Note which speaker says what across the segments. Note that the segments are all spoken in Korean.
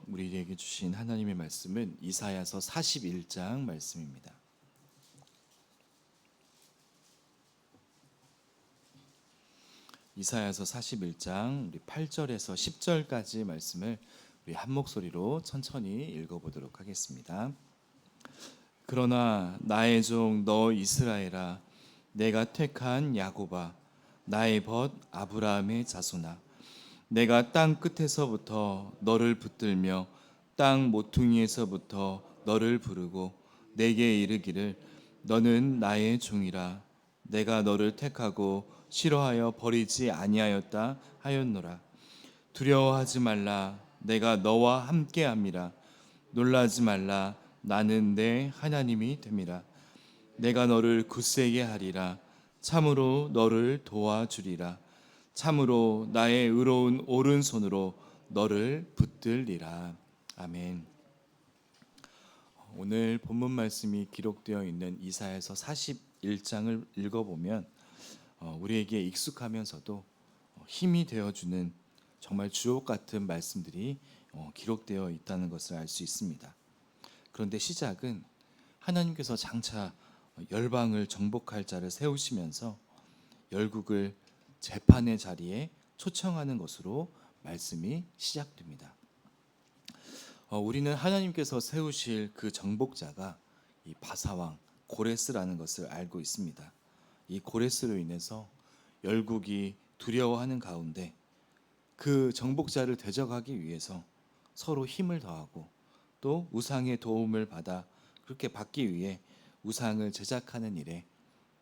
Speaker 1: 우리에게 주신 하나님의 말씀은 이사야서 41장 말씀입니다. 이사야서 41장 우리 8절에서 10절까지 말씀을 우리 한 목소리로 천천히 읽어보도록 하겠습니다. 그러나 나의 종 너 이스라엘아, 내가 택한 야곱아, 나의 벗 아브라함의 자손아, 내가 땅 끝에서부터 너를 붙들며 땅 모퉁이에서부터 너를 부르고 내게 이르기를 너는 나의 종이라. 내가 너를 택하고 싫어하여 버리지 아니하였다 하였노라. 두려워하지 말라. 내가 너와 함께함이라. 놀라지 말라. 나는 내 하나님이 됨이라. 내가 너를 굳세게 하리라. 참으로 너를 도와주리라. 참으로 나의 의로운 오른손으로 너를 붙들리라. 아멘. 오늘 본문 말씀이 기록되어 있는 이사야서 41장을 읽어보면 우리에게 익숙하면서도 힘이 되어주는 정말 주옥 같은 말씀들이 기록되어 있다는 것을 알 수 있습니다. 그런데 시작은 하나님께서 장차 열방을 정복할 자를 세우시면서 열국을 재판의 자리에 초청하는 것으로 말씀이 시작됩니다. 우리는 하나님께서 세우실 그 정복자가 이 바사왕 고레스라는 것을 알고 있습니다. 이 고레스로 인해서 열국이 두려워하는 가운데 그 정복자를 대적하기 위해서 서로 힘을 더하고 또 우상의 도움을 받아 그렇게 받기 위해 우상을 제작하는 일에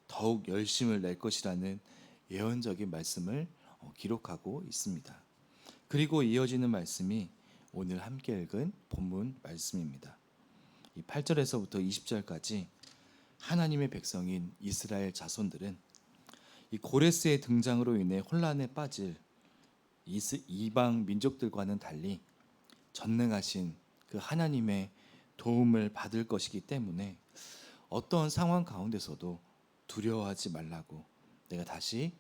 Speaker 1: 더욱 열심을 낼 것이라는 예언적인 말씀을 기록하고 있습니다. 그리고 이어지는 말씀이 오늘 함께 읽은 본문 말씀입니다. 이 8절에서부터 20절까지 하나님의 백성인 이스라엘 자손들은 이 고레스의 등장으로 인해 혼란에 빠질 이방 민족들과는 달리 전능하신 그 하나님의 도움을 받을 것이기 때문에 어떠한 상황 가운데서도 두려워하지 말라고, 내가 다시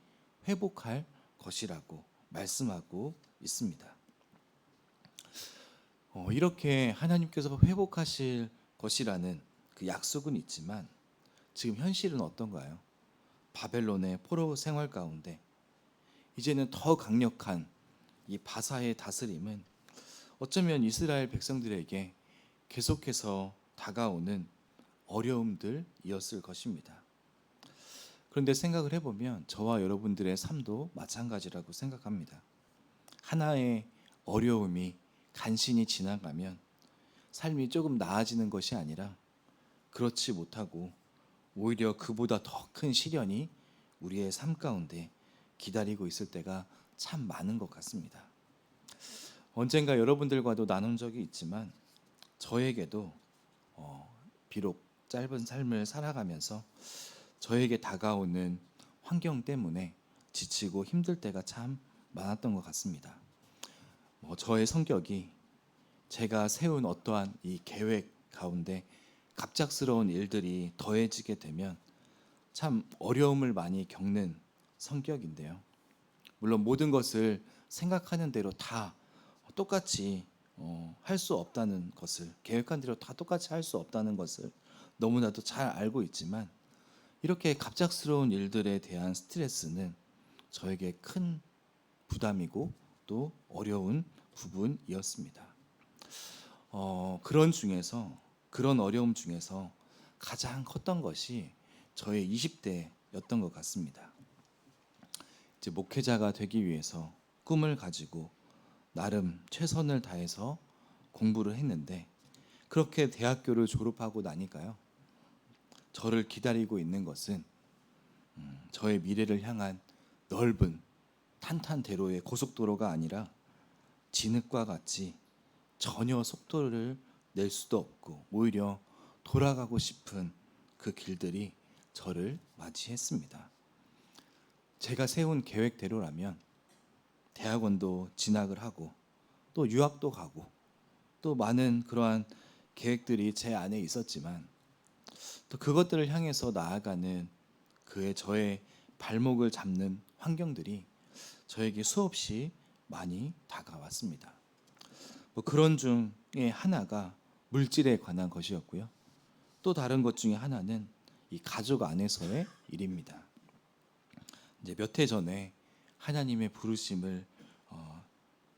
Speaker 1: 회복할 것이라고 말씀하고 있습니다. 이렇게 하나님께서 회복하실 것이라는 그 약속은 있지만 지금 현실은 어떤가요? 바벨론의 포로 생활 가운데 이제는 더 강력한 이 바사의 다스림은 어쩌면 이스라엘 백성들에게 계속해서 다가오는 어려움들이었을 것입니다. 그런데 생각을 해보면 저와 여러분들의 삶도 마찬가지라고 생각합니다. 하나의 어려움이 간신히 지나가면 삶이 조금 나아지는 것이 아니라 그렇지 못하고 오히려 그보다 더 큰 시련이 우리의 삶 가운데 기다리고 있을 때가 참 많은 것 같습니다. 언젠가 여러분들과도 나눈 적이 있지만 저에게도 비록 짧은 삶을 살아가면서 저에게 다가오는 환경 때문에 지치고 힘들 때가 참 많았던 것 같습니다. 저의 성격이 제가 세운 어떠한 이 계획 가운데 갑작스러운 일들이 더해지게 되면 참 어려움을 많이 겪는 성격인데요. 물론 모든 것을 생각하는 대로 다 똑같이 할 수 없다는 것을, 계획한 대로 다 똑같이 할 수 없다는 것을 너무나도 잘 알고 있지만 이렇게 갑작스러운 일들에 대한 스트레스는 저에게 큰 부담이고 또 어려운 부분이었습니다. 그런 어려움 중에서 가장 컸던 것이 저의 20대였던 것 같습니다. 이제 목회자가 되기 위해서 꿈을 가지고 나름 최선을 다해서 공부를 했는데 그렇게 대학교를 졸업하고 나니까요, 저를 기다리고 있는 것은 저의 미래를 향한 넓은 탄탄대로의 고속도로가 아니라 진흙과 같이 전혀 속도를 낼 수도 없고 오히려 돌아가고 싶은 그 길들이 저를 맞이했습니다. 제가 세운 계획대로라면 대학원도 진학을 하고 또 유학도 가고 또 많은 그러한 계획들이 제 안에 있었지만 또 그것들을 향해서 나아가는 저의 발목을 잡는 환경들이 저에게 수없이 많이 다가왔습니다. 뭐 그런 중에 하나가 물질에 관한 것이었고요. 또 다른 것 중에 하나는 이 가족 안에서의 일입니다. 이제 몇 해 전에 하나님의 부르심을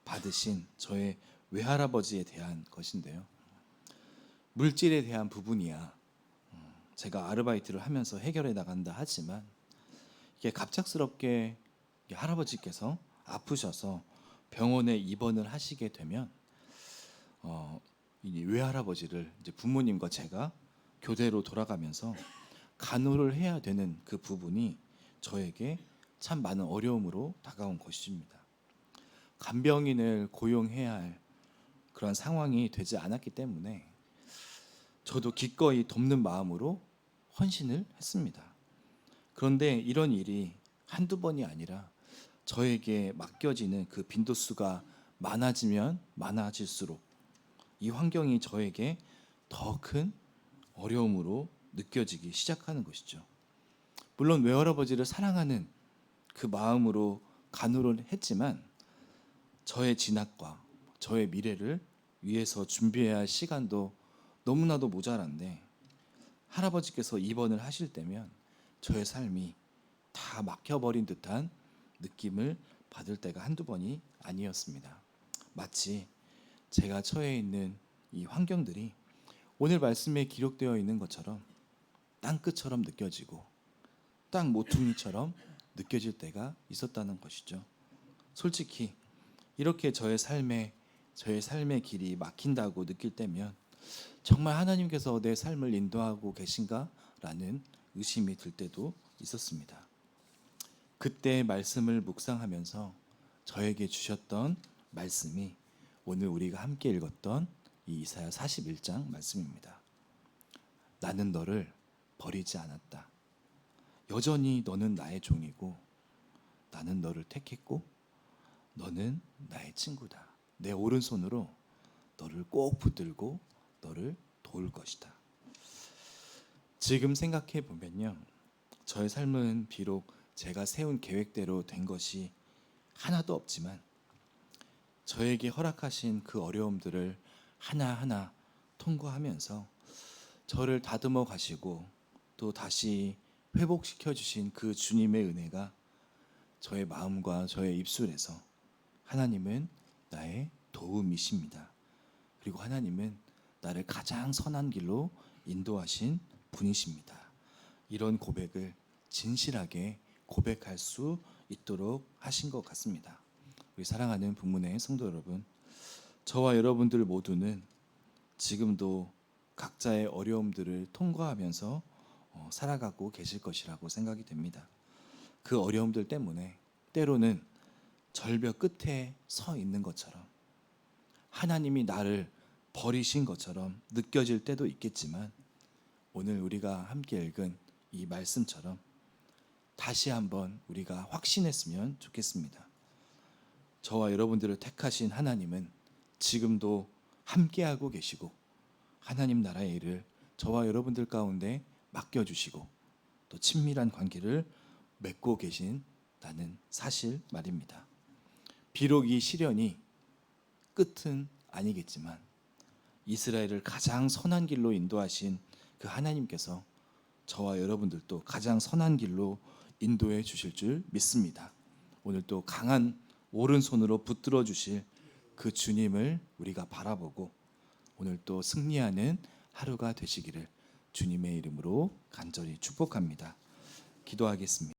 Speaker 1: 받으신 저의 외할아버지에 대한 것인데요. 물질에 대한 부분이야 제가 아르바이트를 하면서 해결해 나간다 하지만 이게 갑작스럽게 할아버지께서 아프셔서 병원에 입원을 하시게 되면 이 외할아버지를 이제 부모님과 제가 교대로 돌아가면서 간호를 해야 되는 그 부분이 저에게 참 많은 어려움으로 다가온 것입니다. 간병인을 고용해야 할 그런 상황이 되지 않았기 때문에 저도 기꺼이 돕는 마음으로 헌신을 했습니다. 그런데 이런 일이 한두 번이 아니라 저에게 맡겨지는 그 빈도수가 많아지면 많아질수록 이 환경이 저에게 더 큰 어려움으로 느껴지기 시작하는 것이죠. 물론 외할아버지를 사랑하는 그 마음으로 간호를 했지만 저의 진학과 저의 미래를 위해서 준비해야 할 시간도 너무나도 모자란데 할아버지께서 입원을 하실 때면 저의 삶이 다 막혀버린 듯한 느낌을 받을 때가 한두 번이 아니었습니다. 마치 제가 처해 있는 이 환경들이 오늘 말씀에 기록되어 있는 것처럼 땅끝처럼 느껴지고 땅 모퉁이처럼 느껴질 때가 있었다는 것이죠. 솔직히 이렇게 저의 삶의 길이 막힌다고 느낄 때면 정말 하나님께서 내 삶을 인도하고 계신가라는 의심이 들 때도 있었습니다. 그때 말씀을 묵상하면서 저에게 주셨던 말씀이 오늘 우리가 함께 읽었던 이 이사야 41장 말씀입니다. 나는 너를 버리지 않았다. 여전히 너는 나의 종이고 나는 너를 택했고 너는 나의 친구다. 내 오른손으로 너를 꼭 붙들고 너를 도울 것이다. 지금 생각해 보면요. 저의 삶은 비록 제가 세운 계획대로 된 것이 하나도 없지만 저에게 허락하신 그 어려움들을 하나하나 통과하면서 저를 다듬어 가시고 또 다시 회복시켜 주신 그 주님의 은혜가 저의 마음과 저의 입술에서 하나님은 나의 도움이십니다. 그리고 하나님은 나를 가장 선한 길로 인도하신 분이십니다. 이런 고백을 진실하게 고백할 수 있도록 하신 것 같습니다. 우리 사랑하는 북문의 성도 여러분, 저와 여러분들 모두는 지금도 각자의 어려움들을 통과하면서 살아가고 계실 것이라고 생각이 됩니다. 그 어려움들 때문에 때로는 절벽 끝에 서 있는 것처럼 하나님이 나를 버리신 것처럼 느껴질 때도 있겠지만 오늘 우리가 함께 읽은 이 말씀처럼 다시 한번 우리가 확신했으면 좋겠습니다. 저와 여러분들을 택하신 하나님은 지금도 함께하고 계시고 하나님 나라의 일을 저와 여러분들 가운데 맡겨주시고 또 친밀한 관계를 맺고 계신다는 사실 말입니다. 비록 이 시련이 끝은 아니겠지만 이스라엘을 가장 선한 길로 인도하신 그 하나님께서 저와 여러분들도 가장 선한 길로 인도해 주실 줄 믿습니다. 오늘 또 강한 오른손으로 붙들어 주실 그 주님을 우리가 바라보고 오늘 또 승리하는 하루가 되시기를 주님의 이름으로 간절히 축복합니다. 기도하겠습니다.